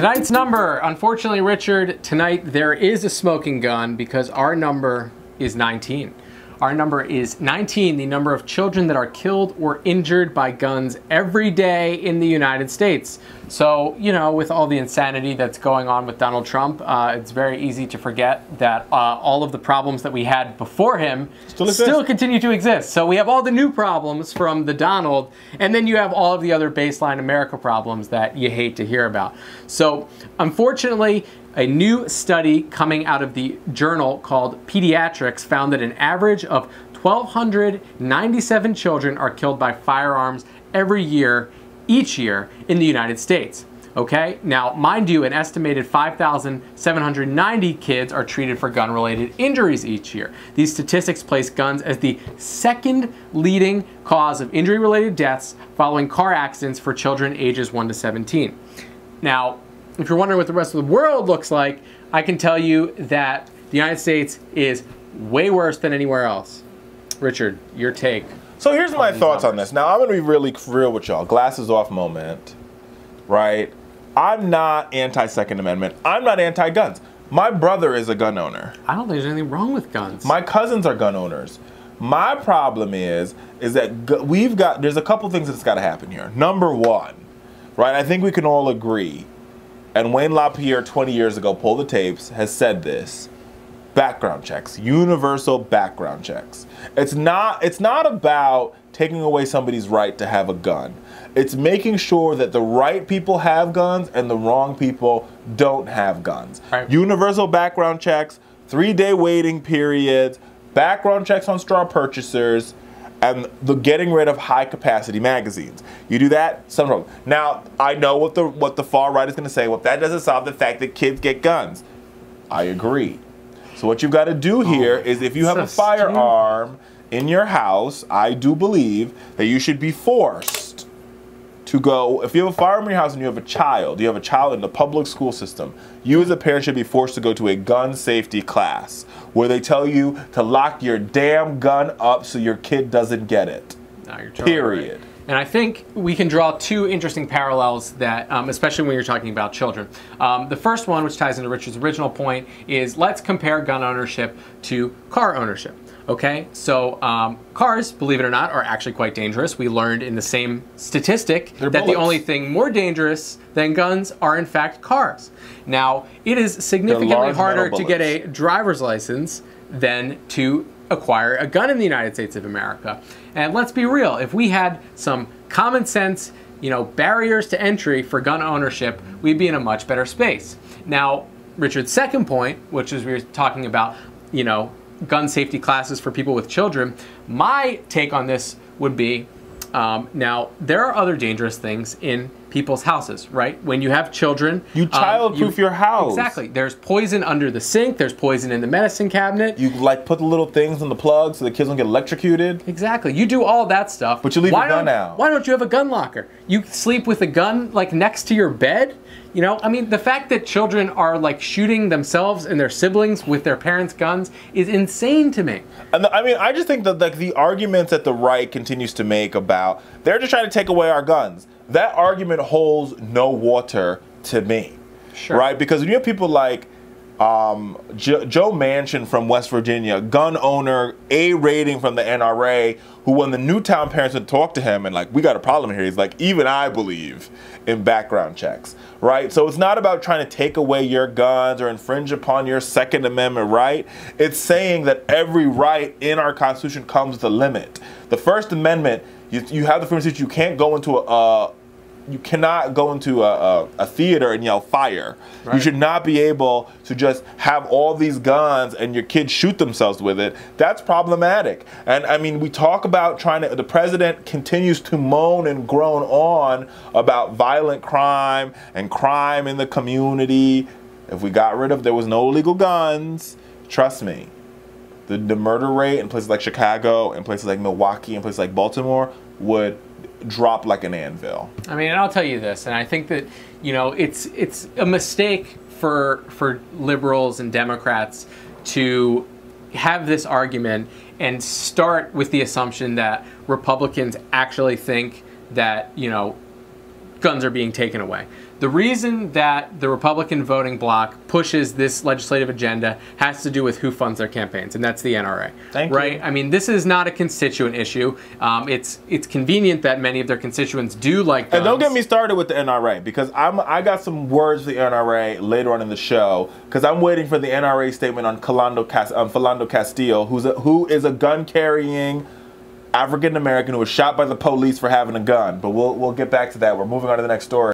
Tonight's number, unfortunately, Richard, tonight there is a smoking gun because our number is 19. Our number is 19, the number of children that are killed or injured by guns every day in the United States. So, you know, with all the insanity that's going on with Donald Trump, it's very easy to forget that all of the problems that we had before him still continue to exist. So we have all the new problems from the Donald, and then you have all of the other baseline America problems that you hate to hear about. So, unfortunately, a new study coming out of the journal called Pediatrics found that an average of 1,297 children are killed by firearms every year, each year in the United States. Okay, now mind you, an estimated 5,790 kids are treated for gun-related injuries each year. These statistics place guns as the second leading cause of injury-related deaths following car accidents for children ages 1 to 17. Now, if you're wondering what the rest of the world looks like, I can tell you that the United States is way worse than anywhere else. Richard, your take. So here's my thoughts on this. Now, I'm going to be really real with y'all. Glasses off moment, right? I'm not anti-Second Amendment. I'm not anti-guns. My brother is a gun owner. I don't think there's anything wrong with guns. My cousins are gun owners. My problem is that there's a couple things that's got to happen here. Number one, right? I think we can all agree, and Wayne LaPierre 20 years ago, pulled the tapes, has said this: background checks, universal background checks. It's not about taking away somebody's right to have a gun. It's making sure that the right people have guns and the wrong people don't have guns. Right. Universal background checks, 3-day waiting periods, background checks on straw purchasers, and the getting rid of high-capacity magazines. You do that, something wrong. Now, I know what the far right is going to say. Well, that doesn't solve the fact that kids get guns. I agree. So what you've got to do here is, if you have a firearm in your house, I do believe that you should be forced to go. If you have a firearm in your house and you have a child in the public school system, you as a parent should be forced to go to a gun safety class where they tell you to lock your damn gun up so your kid doesn't get it. No, you're totally period. Right. And I think we can draw two interesting parallels that, especially when you're talking about children. The first one, which ties into Richard's original point, is let's compare gun ownership to car ownership. Okay, so cars, believe it or not, are actually quite dangerous. We learned in the same statistic that the only thing more dangerous than guns are in fact cars. Now, it is significantly harder to get a driver's license than to acquire a gun in the United States of America. And let's be real, if we had some common sense, barriers to entry for gun ownership, we'd be in a much better space. Now, Richard's second point, which is we were talking about, gun safety classes for people with children, my take on this would be, now, there are other dangerous things in people's houses, right? When you have children, you child-proof your house. Exactly. There's poison under the sink. There's poison in the medicine cabinet. You put the little things in the plug so the kids don't get electrocuted. Exactly. You do all that stuff. But you leave your gun out. Why don't you have a gun locker? You sleep with a gun next to your bed. I mean, the fact that children are shooting themselves and their siblings with their parents' guns is insane to me. And I just think that the arguments that the right continues to make about they're just trying to take away our guns, that argument holds no water to me. Sure. Right? Because when you have people like Joe Manchin from West Virginia, gun owner, A rating from the NRA, who when the Newtown parents would talk to him and we got a problem here, he's like, even I believe in background checks, right? So it's not about trying to take away your guns or infringe upon your Second Amendment right. It's saying that every right in our Constitution comes with a limit. The First Amendment, you have the freedom of speech. You can't go into you cannot go into a theater and yell fire. Right. You should not be able to just have all these guns and your kids shoot themselves with it. That's problematic. And I mean, we talk about the president continues to moan and groan on about violent crime and crime in the community. If we got rid of, there was no illegal guns, trust me, the murder rate in places like Chicago and places like Milwaukee and places like Baltimore would drop like an anvil. I mean, and I'll tell you this, and I think that, it's a mistake for liberals and Democrats to have this argument and start with the assumption that Republicans actually think that, guns are being taken away. The reason that the Republican voting bloc pushes this legislative agenda has to do with who funds their campaigns, and that's the NRA. Right? I mean, this is not a constituent issue. It's convenient that many of their constituents do like guns. And don't get me started with the NRA, because I got some words for the NRA later on in the show, because I'm waiting for the NRA statement on Philando Castillo, who is a gun-carrying African American who was shot by the police for having a gun. But we'll get back to that. We're moving on to the next story.